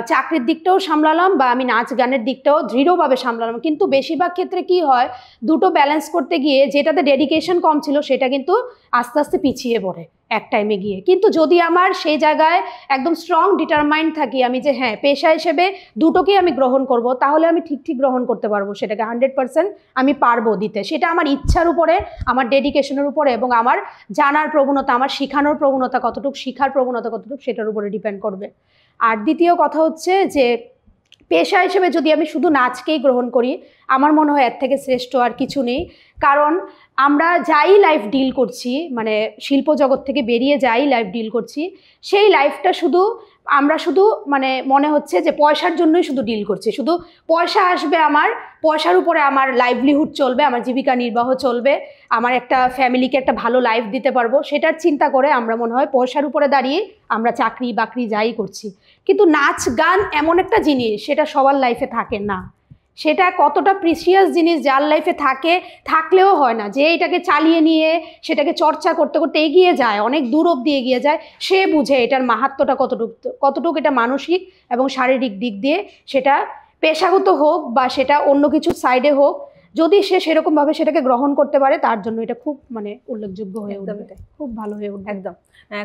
Speaker 3: চাকরির দিকটাও সামলালাম বা আমি নাচ গানের দিকটাও দৃঢ়ভাবে সামলালাম, কিন্তু বেশিরভাগ ক্ষেত্রে কি হয়, দুটো ব্যালেন্স করতে গিয়ে যেটাতে ডেডিকেশন কম ছিল সেটা কিন্তু আস্তে আস্তে পিছিয়ে পড়ে এক টাইমে গিয়ে। কিন্তু যদি আমার সেই জায়গায় একদম স্ট্রং ডিটারমাইন্ড থাকি আমি যে হ্যাঁ পেশা হিসেবে দুটোকেই আমি গ্রহণ করব, তাহলে আমি ঠিক গ্রহণ করতে পারবো, সেটাকে 100% আমি পারবো দিতে। সেটা আমার ইচ্ছার উপরে, আমার ডেডিকেশনের উপরে এবং আমার জানার প্রবণতা, আমার শেখানোর প্রবণতা কতটুকু, শেখার প্রবণতা কতটুকু, সেটার উপরে ডিপেন্ড করবে। আর দ্বিতীয় কথা হচ্ছে যে পেশা হিসেবে যদি আমি শুধু নাচকেই গ্রহণ করি, আমার মনে হয় এর থেকে শ্রেষ্ঠ আর কিছু নেই। কারণ আমরা যাই লাইফ ডিল করছি, মানে শিল্প জগৎ থেকে বেরিয়ে যাই লাইফ ডিল করছি, সেই লাইফটা আমরা শুধু মানে মনে হচ্ছে যে পয়সার জন্যই শুধু ডিল করছি, শুধু পয়সা আসবে, আমার পয়সার উপরে আমার লাইভলিহুড চলবে, আমার জীবিকা নির্বাহ চলবে, আমার একটা ফ্যামিলিকে একটা ভালো লাইফ দিতে পারবো, সেটার চিন্তা করে আমরা মনে হয় পয়সার উপরে দাঁড়িয়ে আমরা চাকরি বাকরি যাই করছি। কিন্তু নাচ গান এমন একটা জিনিস, সেটা সবার লাইফে থাকে না। সেটা কতটা প্রিসিয়াস জিনিস, যার লাইফে থাকলেও হয় না, যে এটাকে চালিয়ে নিয়ে সেটাকে চর্চা করতে করতে এগিয়ে যায়, অনেক দূর অবধি এগিয়ে যায়, সে বুঝে এটার মাহাত্ম্যটা কতটুকু এটা মানসিক এবং শারীরিক দিক দিয়ে, সেটা পেশাগত হোক বা সেটা অন্য কিছু সাইডে হোক, যদি সে সেরকমভাবে সেটাকে গ্রহণ করতে পারে তার জন্য এটা খুব মানে উল্লেখযোগ্য হয়ে উঠবে, খুব ভালো হয়ে উঠবে।
Speaker 2: একদম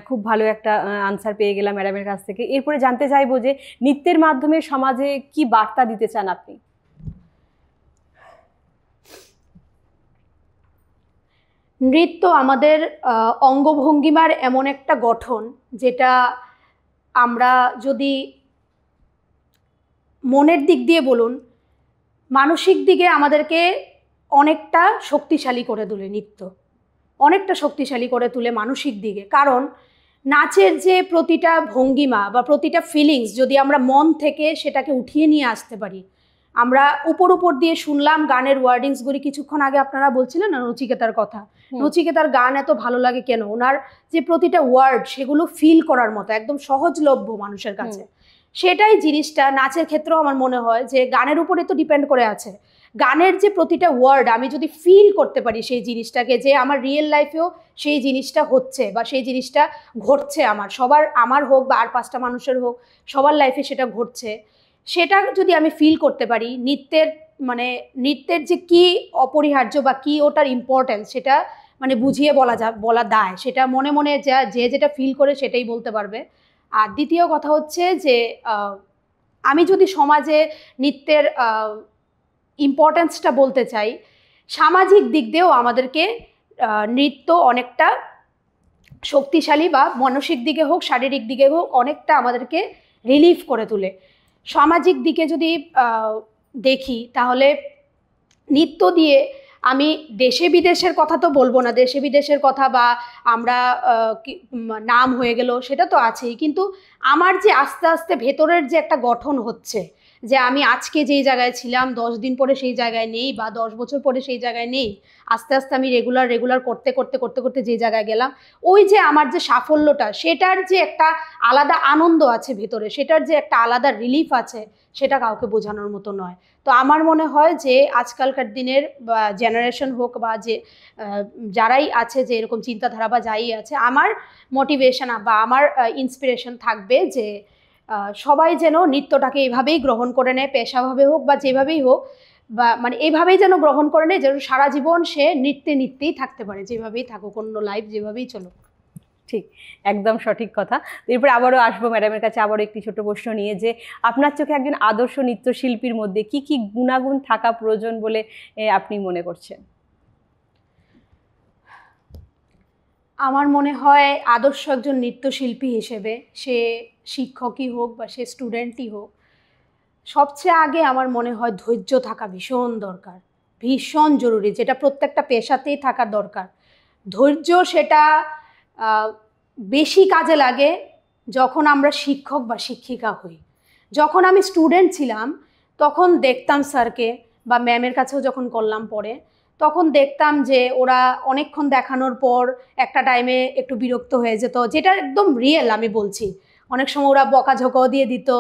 Speaker 2: খুব ভালো একটা আনসার পেয়ে গেলাম ম্যাডামের কাছ থেকে। এরপরে জানতে চাইবো যে নৃত্যের মাধ্যমে সমাজে কি বার্তা দিতে চান আপনি?
Speaker 3: নৃত্য আমাদের অঙ্গভঙ্গিমার এমন একটা গঠন যেটা আমরা যদি মনের দিক দিয়ে বলুন, মানসিক দিকে আমাদেরকে অনেকটা শক্তিশালী করে তোলে। নৃত্য অনেকটা শক্তিশালী করে তোলে মানসিক দিকে, কারণ নাচের যে প্রতিটা ভঙ্গিমা বা প্রতিটা ফিলিংস যদি আমরা মন থেকে সেটাকে উঠিয়ে নিয়ে আসতে পারি। আমরা উপর দিয়ে শুনলাম গানের ওয়ার্ডিংসগুলি, কিছুক্ষণ আগে আপনারা বলছিলেন না নচিকেতার কথা, নচিকেতার গান এত ভালো লাগে কেন? ওনার যে প্রতিটা ওয়ার্ড সেগুলো ফিল করার মতো, একদম সহজলভ্য মানুষের কাছে। সেটাই জিনিসটা নাচের ক্ষেত্রেও আমার মনে হয় যে গানের উপরে তো ডিপেন্ড করে আছে। গানের যে প্রতিটা ওয়ার্ড আমি যদি ফিল করতে পারি সেই জিনিসটাকে, যে আমার রিয়েল লাইফেও সেই জিনিসটা হচ্ছে বা সেই জিনিসটা ঘটছে, আমার হোক বা আর 5টা মানুষের হোক, সবার লাইফে সেটা ঘটছে, সেটা যদি আমি ফিল করতে পারি, নৃত্যের যে কি অপরিহার্য বা কি ওটার ইম্পর্টেন্স সেটা মানে বুঝিয়ে বলা দায়, সেটা মনে মনে যে যেটা ফিল করে সেটাই বলতে পারবে। আর দ্বিতীয় কথা হচ্ছে যে আমি যদি সমাজে নৃত্যের ইম্পর্টেন্সটা বলতে চাই, সামাজিক দিক দিয়েও আমাদেরকে নৃত্য অনেকটা শক্তিশালী, বা মানসিক দিকে হোক শারীরিক দিকে হোক অনেকটা আমাদেরকে রিলিফ করে তোলে। সামাজিক দিকে যদি দেখি তাহলে নৃত্য দিয়ে আমি দেশে বিদেশের কথা তো বলবো না, দেশে বিদেশের কথা বা আমরা নাম হয়ে গেল সেটা তো আছেই, কিন্তু আমার যে আস্তে আস্তে ভেতরের যে একটা গঠন হচ্ছে, যে আমি আজকে যেই জায়গায় ছিলাম 10 দিন পরে সেই জায়গায় নেই বা 10 বছর পরে সেই জায়গায় নেই, আস্তে আস্তে আমি রেগুলার করতে করতে যে জায়গায় গেলাম, ওই যে আমার যে সাফল্যটা, সেটার যে একটা আলাদা আনন্দ আছে ভেতরে, সেটার যে একটা আলাদা রিলিফ আছে, সেটা কাউকে বোঝানোর মতো নয়। তো আমার মনে হয় যে আজকালকার দিনের জেনারেশন হোক বা যে যারাই আছে, যে এরকম চিন্তাধারা বা যাই আছে, আমার মোটিভেশন বা আমার ইন্সপিরেশন থাকবে যে সবাই যেন নৃত্যটাকে এভাবেই গ্রহণ করে নেয়, পেশাভাবে হোক বা যেভাবেই হোক, বা মানে এইভাবেই যেন গ্রহণ করে নেয়, যেন সারা জীবন সে নৃত্যেই থাকতে পারে, যেভাবেই থাকুক, অন্য লাইফ যেভাবেই চলুক।
Speaker 2: ঠিক, একদম সঠিক কথা। এরপর আবারও আসবো ম্যাডামের কাছে, আবারও একটি ছোট প্রশ্ন নিয়ে, যে আপনার চোখে একজন আদর্শ নৃত্যশিল্পীর মধ্যে কি কি গুণাগুণ থাকা প্রয়োজন বলে আপনি মনে করছেন?
Speaker 3: আমার মনে হয় আদর্শ একজন নৃত্যশিল্পী হিসেবে, সে শিক্ষকই হোক বা সে স্টুডেন্টই হোক, সবচেয়ে আগে আমার মনে হয় ধৈর্য থাকা ভীষণ দরকার, ভীষণ জরুরি, যেটা প্রত্যেকটা পেশাতেই থাকা দরকার। ধৈর্য সেটা বেশি কাজে লাগে যখন আমরা শিক্ষক বা শিক্ষিকা হই। যখন আমি স্টুডেন্ট ছিলাম তখন দেখতাম স্যারকে বা ম্যামের কাছেও যখন করলাম পরে, তখন দেখতাম যে ওরা অনেকক্ষণ দেখানোর পর একটা টাইমে একটু বিরক্ত হয়ে যেত, যেটা একদম রিয়েল আমি বলছি। অনেক সময় ওরা বকাঝকাও দিয়ে দিত,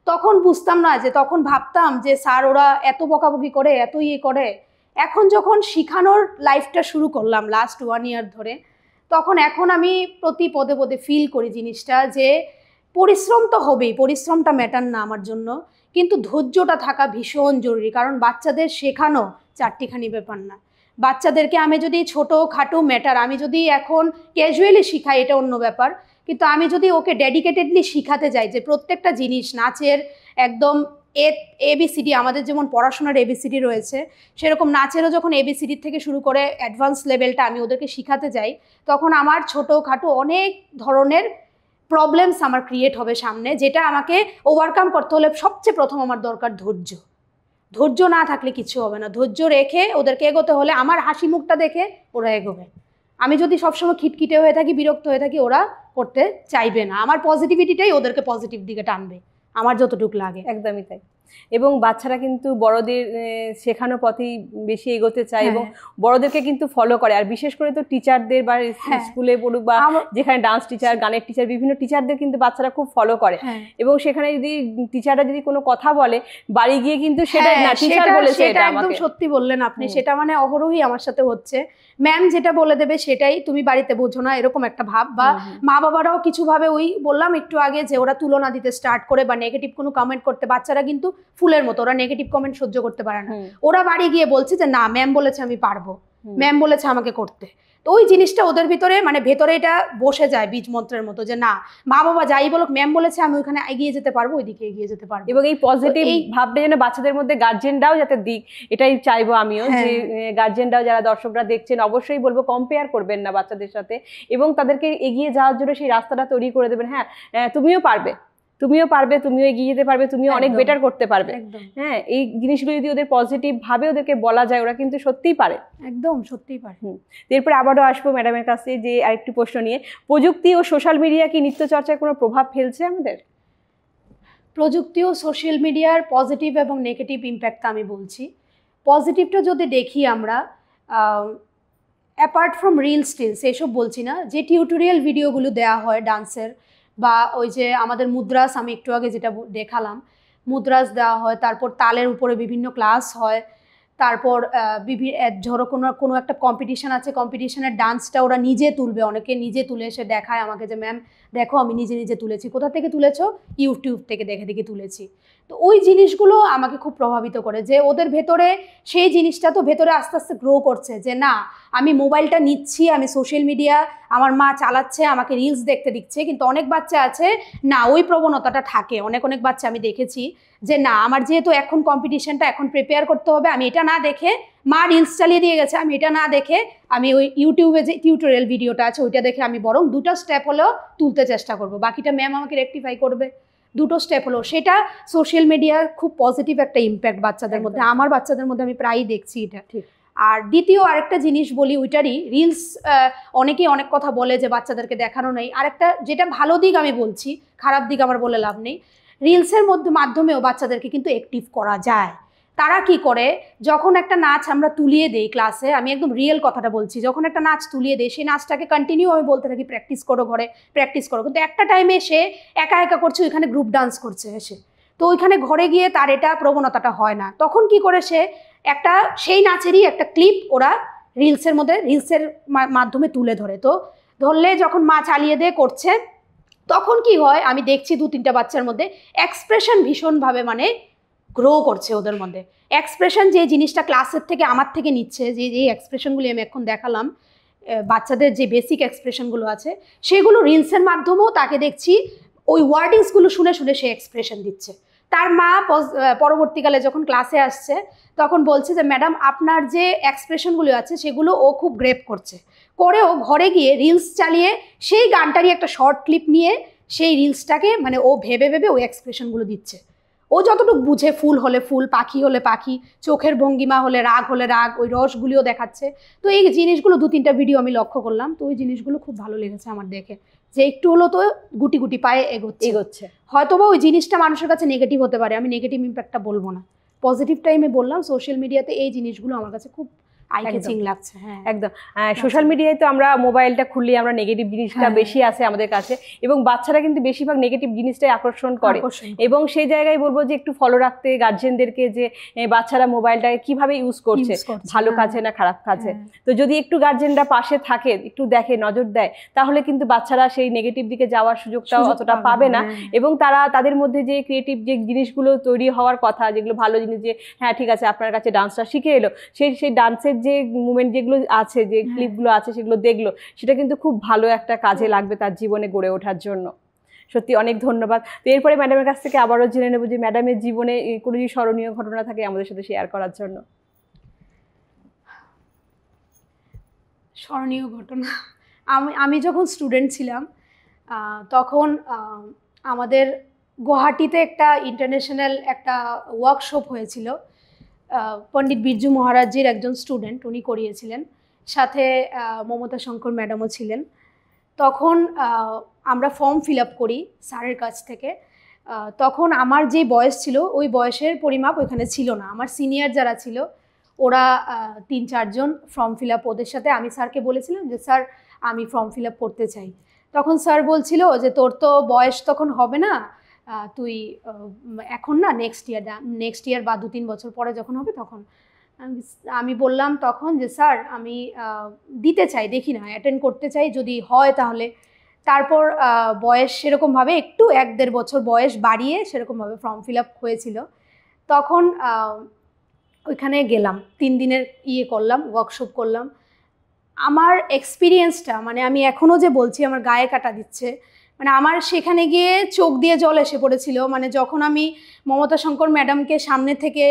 Speaker 3: তখন বুঝতাম না, যে তখন ভাবতাম যে স্যার ওরা এত বকাবকি করে, এত ইয়ে করে। এখন যখন শেখানোর লাইফটা শুরু করলাম লাস্ট 1 ইয়ার ধরে, তখন এখন আমি প্রতি পদে ফিল করি জিনিসটা, যে পরিশ্রম তো হবেই, পরিশ্রমটা ম্যাটার না আমার জন্য, কিন্তু ধৈর্যটা থাকা ভীষণ জরুরি। কারণ বাচ্চাদের শেখানো 4টিখানি ব্যাপার না। বাচ্চাদেরকে আমি যদি ছোটোখাটো ম্যাটার, আমি যদি এখন ক্যাজুয়ালি শিখাই এটা অন্য ব্যাপার, কিন্তু আমি যদি ওকে ডেডিকেটেডলি শিখাতে যাই যে প্রত্যেকটা জিনিস নাচের একদম ABCD, আমাদের যেমন পড়াশোনার ABCD রয়েছে, সেরকম নাচেরও যখন ABCD থেকে শুরু করে অ্যাডভান্স লেভেলটা আমি ওদেরকে শিখাতে যাই, তখন আমার ছোটোখাটো অনেক ধরনের প্রবলেমস আমার ক্রিয়েট হবে সামনে, যেটা আমাকে ওভারকাম করতে হলে সবচেয়ে প্রথম আমার দরকার ধৈর্য। ধৈর্য না থাকলে কিছু হবে না। ধৈর্য রেখে ওদেরকে এগোতে হলে আমার হাসি মুখটা দেখে ওরা এগোবে। আমি যদি সবসময় খিটখিটে হয়ে থাকি, বিরক্ত হয়ে থাকি, ওরা করতে চাইবে না। আমার পজিটিভিটিটাই ওদেরকে পজিটিভ দিকে টানবে, আমার যতটুকু লাগে।
Speaker 2: একদমই তাই। এবং বাচ্চারা কিন্তু বড়দের শেখানো পথেই বেশি এগোতে চায় এবং বড়দেরকে কিন্তু ফলো করে। আর বিশেষ করে তো টিচারদের বা স্কুলে পড়ুক বা যেখানে ডান্স টিচার, গানের টিচার, বিভিন্ন টিচারদের কিন্তু বাচ্চারা খুব ফলো করে। এবং সেখানে যদি টিচাররা যদি কোনো কথা বলে, বাড়ি গিয়ে কিন্তু সেটা না টিচার বলেছে,
Speaker 3: এটা একদম সত্যি বললেন আপনি। সেটা মানে অহরহই আমার সাথে হচ্ছে। ম্যাম যেটা বলে দেবে সেটাই তুমি বাড়িতে বোঝো না, এরকম একটা ভাব। বা মা বাবারাও কিছুভাবে, ওই বললাম একটু আগে যে ওরা তুলনা দিতে স্টার্ট করে বা নেগেটিভ কোনো কমেন্ট করতে, বাচ্চারা কিন্তু ফুলের মতো, ওরা নেগেটিভ কমেন্ট সহ্য করতে পারে না। ওরা বাড়ি গিয়ে বলছে যে না, ম্যাম বলেছে আমি পারবো, ম্যাম বলেছে আমাকে করতে। তো ওই জিনিসটা ওদের ভিতরে মানে ভেতরে এটা বসে যায় বীজ মন্ত্রের মতো, যে না, মা বাবা যাই বলুক, ম্যাম বলেছে আমি ওইখানে এগিয়ে যেতে পারবো, ওইদিকে এগিয়ে যেতে পারবো।
Speaker 2: এবং এই পজিটিভ ভাবটা যেন বাচ্চাদের মধ্যে গার্জেনরাও যাতে দিক, এটাই চাইবো আমিও, যে গার্জেনরাও যারা দর্শকরা দেখছেন অবশ্যই বলবো কম্পেয়ার করবেন না বাচ্চাদের সাথে, এবং তাদেরকে এগিয়ে যাওয়ার জন্য সেই রাস্তাটা তৈরি করে দেবেন। হ্যাঁ, তুমিও পারবে, তুমিও পারবে, তুমিও এগিয়ে যেতে পারবে, তুমিও অনেক বেটার করতে পারবে। হ্যাঁ, এই জিনিসগুলো যদি ওদের পজিটিভ ভাবে ওদেরকে বলা যায়, ওরা কিন্তু সত্যিই পারে,
Speaker 3: একদম সত্যিই পারে।
Speaker 2: এরপরে আবারও আসবো ম্যাডামের কাছে যে আরেকটি প্রশ্ন নিয়ে, প্রযুক্তি ও সোশ্যাল মিডিয়া কি নৃত্য চর্চায় কোনো প্রভাব ফেলছে আমাদের?
Speaker 3: প্রযুক্তি ও সোশ্যাল মিডিয়ার পজিটিভ এবং নেগেটিভ ইম্প্যাক্ট আমি বলছি। পজিটিভটা যদি দেখি আমরা, অ্যাপার্ট ফ্রম রিলস টিলস এসব বলছি না, যে টিউটোরিয়াল ভিডিওগুলো দেওয়া হয় ডান্সের, বা ওই যে আমাদের মুদ্রাস, আমি একটু আগে যেটা দেখালাম, মুদ্রাস দেওয়া হয়, তারপর তালের উপরে বিভিন্ন ক্লাস হয়, তারপর ধরো কোনো একটা কম্পিটিশান আছে, কম্পিটিশানের ডান্সটা ওরা নিজে তুলবে, অনেকে নিজে তুলে এসে দেখায় আমাকে যে ম্যাম দেখো আমি নিজে নিজে তুলেছি। কোথা থেকে তুলেছো? ইউটিউব থেকে দেখে দেখে তুলেছি। তো ওই জিনিসগুলো আমাকে খুব প্রভাবিত করে, যে ওদের ভেতরে সেই জিনিসটা তো ভেতরে আস্তে আস্তে গ্রো করছে, যে না, আমি মোবাইলটা নিচ্ছি, আমি সোশ্যাল মিডিয়া আমার মা চালাচ্ছে, আমাকে রিলস দেখতে দিচ্ছে, কিন্তু অনেক বাচ্চা আছে না, ওই প্রবণতাটা থাকে। অনেক বাচ্চা আমি দেখেছি যে না, আমার যেহেতু এখন কম্পিটিশনটা এখন প্রিপেয়ার করতে হবে, আমি এটা না দেখে, মা রিলস চালিয়ে দিয়ে গেছে, আমি এটা না দেখে আমি ওই ইউটিউবে যে টিউটোরিয়াল ভিডিওটা আছে ওইটা দেখে আমি বরং দুটো স্টেপ হলেও তুলতে চেষ্টা করব, বাকিটা ম্যাম আমাকে রেকটিফাই করবে, দুটো স্টেপ হলো। সেটা সোশ্যাল মিডিয়ার খুব পজিটিভ একটা ইম্প্যাক্ট বাচ্চাদের মধ্যে, আমার বাচ্চাদের মধ্যে আমি প্রায়ই দেখছি এটা। ঠিক। আর দ্বিতীয় আরেকটা জিনিস বলি, ওইটারই রিলস, অনেকেই অনেক কথা বলে যে বাচ্চাদেরকে দেখানো নেই। আরেকটা যেটা ভালো দিক আমি বলছি, খারাপ দিক আমার বলে লাভ নেই, রিলসের মাধ্যমেও বাচ্চাদেরকে কিন্তু অ্যাক্টিভ করা যায়। তারা কি করে, যখন একটা নাচ আমরা তুলিয়ে দেই ক্লাসে, আমি একদম রিয়েল কথাটা বলছি, যখন একটা নাচ তুলিয়ে দেই, সেই নাচটাকে কন্টিনিউ আমি বলতে থাকি প্র্যাকটিস করো, ঘরে প্র্যাকটিস করো, কিন্তু একটা টাইমে সে একা একা করছে, ওইখানে গ্রুপ ডান্স করছে এসে, তো ওইখানে ঘরে গিয়ে তার এটা প্রবণতাটা হয় না। তখন কি করে, সে একটা সেই নাচেরই একটা ক্লিপ ওরা রিলসের মাধ্যমে তুলে ধরে, তো ধরলে যখন মা চালিয়ে দিয়ে করছে, তখন কি হয়, আমি দেখছি 2-3টা বাচ্চার মধ্যে এক্সপ্রেশন ভীষণভাবে মানে গ্রো করছে ওদের মধ্যে। এক্সপ্রেশন যে জিনিসটা ক্লাসের থেকে আমার থেকে নিচ্ছে, যে এক্সপ্রেশনগুলি আমি এখন দেখালাম, বাচ্চাদের যে বেসিক এক্সপ্রেশনগুলো আছে, সেগুলো রিলসের মাধ্যমেও তাকে দেখছি ওই ওয়ার্ডিংসগুলো শুনে শুনে সে এক্সপ্রেশন দিচ্ছে। তার মা পরবর্তীকালে যখন ক্লাসে আসছে, তখন বলছে যে ম্যাডাম আপনার যে এক্সপ্রেশনগুলো আছে সেগুলো ও খুব গ্রেপ করছে, করেও ঘরে গিয়ে রিলস চালিয়ে সেই গানটারই একটা শর্ট ক্লিপ নিয়ে সেই রিলসটাকে মানে ও ভেবে ভেবে ওই এক্সপ্রেশনগুলো দিচ্ছে। ও যতটুকু বুঝে, ফুল হলে ফুল, পাখি হলে পাখি, চোখের ভঙ্গিমা হলে রাগ, ওই রসগুলিও দেখাচ্ছে। তো এই জিনিসগুলো 2-3টা ভিডিও আমি লক্ষ্য করলাম, তো ওই জিনিসগুলো খুব ভালো লেগেছে আমার দেখে, যে একটু হলো তো গুটি গুটি পায়ে এগোচ্ছে। হয়তোবা ওই জিনিসটা মানুষের কাছে নেগেটিভ হতে পারে, আমি নেগেটিভ ইম্প্যাক্টটা বলবো না, পজিটিভ টাইমে বললাম। সোশ্যাল মিডিয়াতে এই জিনিসগুলো আমার কাছে খুব আই ক্যাচিং লাগছে। হ্যাঁ,
Speaker 2: একদম। সোশ্যাল মিডিয়ায় তো আমরা মোবাইলটা খুললে আমরা নেগেটিভ জিনিসটা বেশি আসে আমাদের কাছে, এবং বাচ্চারা কিন্তু বেশিরভাগ নেগেটিভ জিনিসটাই আকর্ষণ করে, এবং সেই জায়গায় বলবো যে একটু ফলো রাখতে গার্জেনদেরকে, যে বাচ্চারা মোবাইলটাকে কিভাবে ইউজ করছে, ভালো কাজে না খারাপ কাজে। তো যদি একটু গার্জেনরা পাশে থাকে, একটু দেখে, নজর দেয়, তাহলে কিন্তু বাচ্চারা সেই নেগেটিভ দিকে যাওয়ার সুযোগটাও অতটা পাবে না, এবং তাদের মধ্যে যে ক্রিয়েটিভ যে জিনিসগুলো তৈরি হওয়ার কথা, যেগুলো ভালো জিনিস, যে হ্যাঁ ঠিক আছে আপনার কাছে ডান্সটা শিখে এলো, সেই ডান্সের যে মুভমেন্ট যেগুলো আছে, যে ক্লিপগুলো আছে, সেগুলো দেখলো, সেটা কিন্তু খুব ভালো একটা কাজে লাগবে তার জীবনে গড়ে ওঠার জন্য। সত্যি অনেক ধন্যবাদ। তো এরপরে ম্যাডামের কাছ থেকে আবারও জেনে নেব যে ম্যাডামের জীবনে কোনো যদি স্মরণীয় ঘটনা থাকে আমাদের সাথে শেয়ার করার জন্য।
Speaker 3: স্মরণীয় ঘটনা, আমি যখন স্টুডেন্ট ছিলাম তখন আমাদের গুয়াহাটিতে একটা ইন্টারন্যাশনাল একটা ওয়ার্কশপ হয়েছিল, পণ্ডিত বিরজু মহারাজজির একজন স্টুডেন্ট উনি করিয়েছিলেন, সাথে মমতা শঙ্কর ম্যাডামও ছিলেন। তখন আমরা ফর্ম ফিল আপ করি স্যারের কাছ থেকে। তখন আমার যে বয়স ছিল ওই বয়সের পরিমাপ ওইখানে ছিল না, আমার সিনিয়র যারা ছিল ওরা 3-4 জন ফর্ম ফিল আপ, ওদের সাথে আমি স্যারকে বলেছিলাম যে স্যার আমি ফর্ম ফিল আপ করতে চাই। তখন স্যার বলছিল যে তোর তো বয়স তখন হবে না, তুই এখন না, নেক্সট ইয়ার বা 2-3 বছর পরে যখন হবে তখন। আমি বললাম তখন যে স্যার আমি দিতে চাই, দেখি না, অ্যাটেন্ড করতে চাই, যদি হয় তাহলে। তারপর বয়স সেরকমভাবে একটু 1-1.5 বছর বয়স বাড়িয়ে সেরকমভাবে ফর্ম ফিল আপ হয়েছিল। তখন ওইখানে গেলাম, 3 দিনের করলাম, ওয়ার্কশপ করলাম। আমার এক্সপিরিয়েন্সটা মানে আমি এখনও যে বলছি আমার গায়ে কাটা দিচ্ছে। মানে আমার সেখানে গিয়ে চোখ দিয়ে জল এসে পড়েছিল। মানে যখন আমি মমতা শঙ্কর ম্যাডামকে সামনে থেকে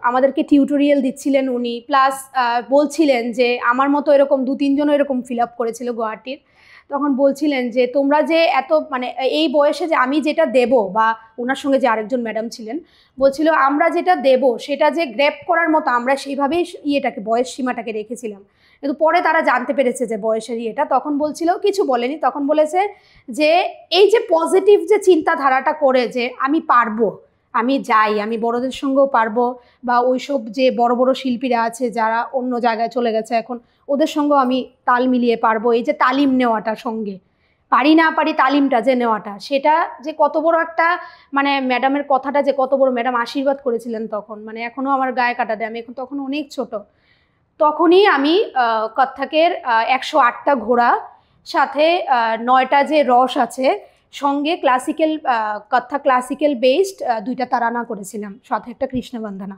Speaker 3: আমাদেরকে টিউটোরিয়াল দিচ্ছিলেন উনি, প্লাস বলছিলেন যে আমার মতো এরকম 2-3 জনও এরকম ফিল আপ করেছিল গুয়াহাটির, তখন বলছিলেন যে তোমরা যে এত মানে এই বয়সে যে আমি যেটা দেব, বা ওনার সঙ্গে যে আরেকজন ম্যাডাম ছিলেন বলছিল আমরা যেটা দেব সেটা যে গ্র্যাব করার মতো আমরা সেইভাবেই বয়স সীমাটাকে রেখেছিলাম। কিন্তু পরে তারা জানতে পেরেছে যে বয়সের তখন বলছিল, কিছু বলেনি, তখন বলেছে যে এই যে পজিটিভ যে চিন্তাধারাটা করে যে আমি পারবো, আমি যাই, আমি বড়দের সঙ্গেও পারবো, বা ওইসব যে বড় বড় শিল্পীরা আছে যারা অন্য জায়গায় চলে গেছে এখন, ওদের সঙ্গেও আমি তাল মিলিয়ে পারবো। এই যে তালিম নেওয়াটা, সঙ্গে পারি না পারি তালিমটা যে নেওয়াটা, সেটা যে কত বড় একটা মানে ম্যাডামের কথাটা যে কত বড়, ম্যাডাম আশীর্বাদ করেছিলেন তখন, মানে এখনও আমার গায়ে কাটা দেয়। আমি এখন তখন অনেক ছোট, তখনই আমি কত্থকের 108টা ঘোড়া, সাথে 9টা যে রস আছে, সঙ্গে ক্লাসিক্যাল কত্থক ক্লাসিক্যাল বেসড 2টা তারানা করেছিলাম, সাথে একটা কৃষ্ণ বন্দনা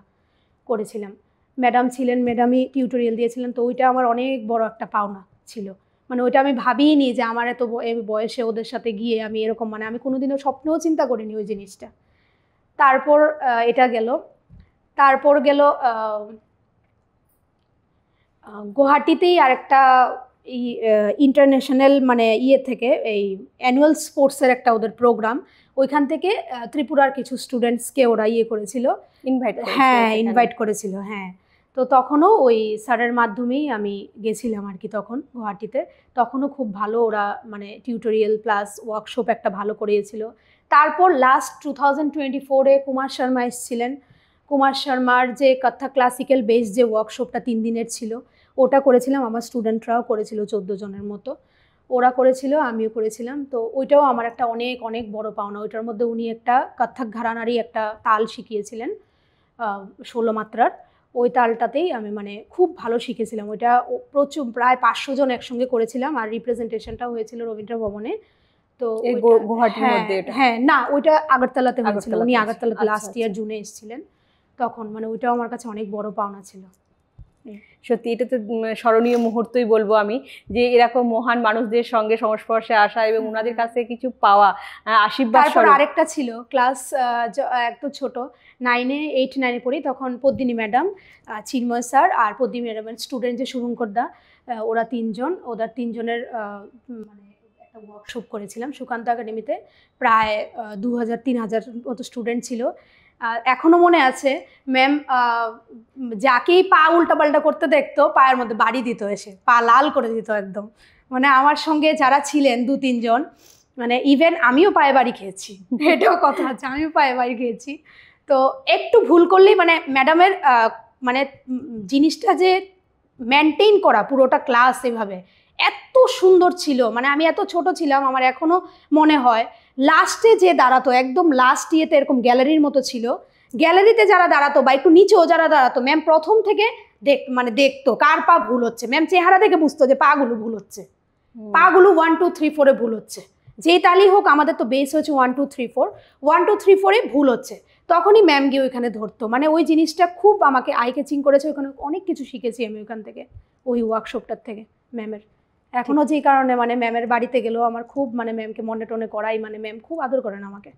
Speaker 3: করেছিলাম। ম্যাডাম ছিলেন, ম্যাডামই টিউটোরিয়াল দিয়েছিলেন। তো ওইটা আমার অনেক বড় একটা পাওনা ছিল। মানে ওইটা আমি ভাবিনি যে আমার এত বয়সে ওদের সাথে গিয়ে আমি এরকম, মানে আমি কোনোদিনও স্বপ্নেও চিন্তা করিনি ওই জিনিসটা। তারপর এটা গেল, তারপর গেল গুয়াহাটিতেই আরেকটা এই ইন্টারন্যাশনাল মানে থেকে এই অ্যানুয়াল স্পোর্টসের একটা ওদের প্রোগ্রাম, ওইখান থেকে ত্রিপুরার কিছু স্টুডেন্টসকে ওরা করেছিল, ইনভাইট করেছিল। হ্যাঁ, তো তখনও ওই স্যারের মাধ্যমেই আমি গেছিলাম আর কি তখন গুয়াহাটিতে। তখনও খুব ভালো ওরা মানে টিউটোরিয়াল প্লাস ওয়ার্কশপ একটা ভালো করিয়েছিল। তারপর লাস্ট 2024-এ কুমার শর্মা এসেছিলেন। কুমার শর্মার যে কত্থক ক্লাসিক্যাল বেস যে ওয়ার্কশপটা 3 দিনের ছিল, ওটা করেছিলাম। আমার স্টুডেন্টরাও করেছিল, 14 জনের মতো ওরা করেছিল, আমিও করেছিলাম। তো ওইটাও আমার একটা অনেক অনেক বড় পাওনা। ওইটার মধ্যে উনি একটা কত্থক ঘরানারই একটা তাল শিখিয়েছিলেন 16 মাত্রার। ওই তালটাতেই আমি মানে খুব ভালো শিখেছিলাম। ওইটা প্রচুর প্রায় 500 জন একসঙ্গে করেছিলাম, আর রিপ্রেজেন্টেশনটাও হয়েছিল রবীন্দ্র ভবনে। তো
Speaker 2: গুয়াহাটির মধ্যে
Speaker 3: হ্যাঁ, না ওইটা আগরতলাতে হয়েছিল। উনি আগরতলাতে লাস্ট ইয়ার জুনে এসেছিলেন তখন। মানে ওইটাও আমার কাছে অনেক বড় পাওনা ছিল।
Speaker 2: সত্যি এটা তো স্মরণীয় মুহূর্তই বলবো আমি, যে এরকম মহান মানুষদের সঙ্গে সংস্পর্শে আসা এবং ওনাদের কাছে কিছু পাওয়া, আশীর্বাদ।
Speaker 3: তারপর আরেকটা ছিল ক্লাস একটু ছোট, 8-9-এ পড়ি তখন। পদ্মিনী ম্যাডাম, চিন্ময় স্যার আর পদ্মিনী ম্যাডামের স্টুডেন্ট যে শুভঙ্কর দা, ওরা 3 জন, ওদের 3 জনের মানে একটা ওয়ার্কশপ করেছিলাম সুকান্ত একাডেমিতে। প্রায় 2000-3000 মতো স্টুডেন্ট ছিল। এখনও মনে আছে, ম্যাম যাকেই পা উল্টাপাল্টা করতে দেখতো পায়ের মধ্যে বাড়ি দিত, এসে পা লাল করে দিত একদম। মানে আমার সঙ্গে যারা ছিলেন 2-3 জন, মানে ইভেন আমিও পায়ে বাড়ি খেয়েছি, এটাও কথা আছে, আমিও পায়ে বাড়ি খেয়েছি। তো একটু ভুল করলেই মানে ম্যাডামের মানে জিনিসটা যে মেনটেন করা পুরোটা ক্লাস এভাবে এত সুন্দর ছিল। মানে আমি এত ছোট ছিলাম, আমার এখনও মনে হয় লাস্টে যে দাঁড়াতো, একদম লাস্ট এরকম গ্যালারির মতো ছিল, গ্যালারিতে যারা দাঁড়াতো বা একটু নিচেও যারা দাঁড়াতো, ম্যাম প্রথম থেকে দেখতো কার পা ভুল হচ্ছে। ম্যাম চেহারা দেখে বুঝতো যে পাগুলো ভুল হচ্ছে, পাগুলো 1 2 3 4-এ ভুল হচ্ছে। যেই তালি হোক, আমাদের তো বেস হচ্ছে 1 2 3 4, 1 2 3 4-এ ভুল হচ্ছে, তখনই ম্যাম গিয়ে ওইখানে ধরতো। মানে ওই জিনিসটা খুব আমাকে আই ক্যাচিং করেছে। ওইখানে অনেক কিছু শিখেছি আমি ওইখান থেকে, ওই ওয়ার্কশপটার থেকে ম্যামের। এখনও যেই কারণে মানে ম্যামের বাড়িতে গেলেও আমার খুব মানে ম্যামকে মনে টনে করাই, মানে ম্যাম খুব আদর করেন আমাকে।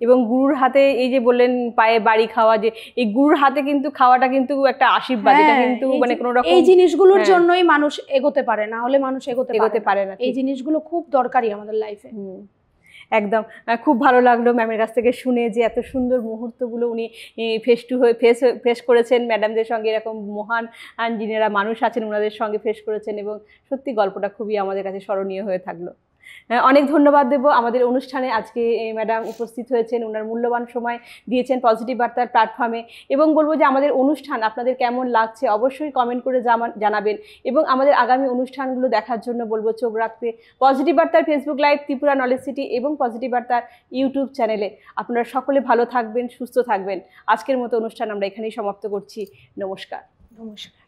Speaker 2: এবং গুরুর হাতে এই যে বললেন পায়ে বাড়ি খাওয়া, যে এই গুরুর হাতে কিন্তু খাওয়াটা কিন্তু একটা আশীর্বাদ। এটা কিন্তু মানে কোনো রকম
Speaker 3: এই জিনিসগুলোর জন্যই মানুষ এগোতে পারে, না হলে মানুষ এগোতে পারে না। এই জিনিসগুলো খুব দরকারি আমাদের লাইফে।
Speaker 2: একদম খুব ভালো লাগলো ম্যামের কাছ থেকে শুনে, যে এত সুন্দর মুহূর্তগুলো উনি ফেস করেছেন ম্যাডামদের সঙ্গে, এরকম মহান যিনারা মানুষ আছেন ওনাদের সঙ্গে ফেস করেছেন, এবং সত্যি গল্পটা খুবই আমাদের কাছে স্মরণীয় হয়ে থাকলো। অনেক ধন্যবাদ দেব। আমাদের অনুষ্ঠানে আজকে ম্যাডাম উপস্থিত হয়েছেন, ওনার মূল্যবান সময় দিয়েছেন পজিটিভ বার্তার প্ল্যাটফর্মে। এবং বলবো যে আমাদের অনুষ্ঠান আপনাদের কেমন লাগছে অবশ্যই কমেন্ট করে জানাবেন, এবং আমাদের আগামী অনুষ্ঠানগুলো দেখার জন্য বলবো চোখ রাখতে পজিটিভ বার্তার Facebook live, Tripura knowledge city এবং পজিটিভ বার্তার ইউটিউব চ্যানেলে। আপনারা সকলে ভালো থাকবেন, সুস্থ থাকবেন। আজকের মতো অনুষ্ঠান আমরা এখানেই সমাপ্ত করছি। নমস্কার।
Speaker 3: নমস্কার।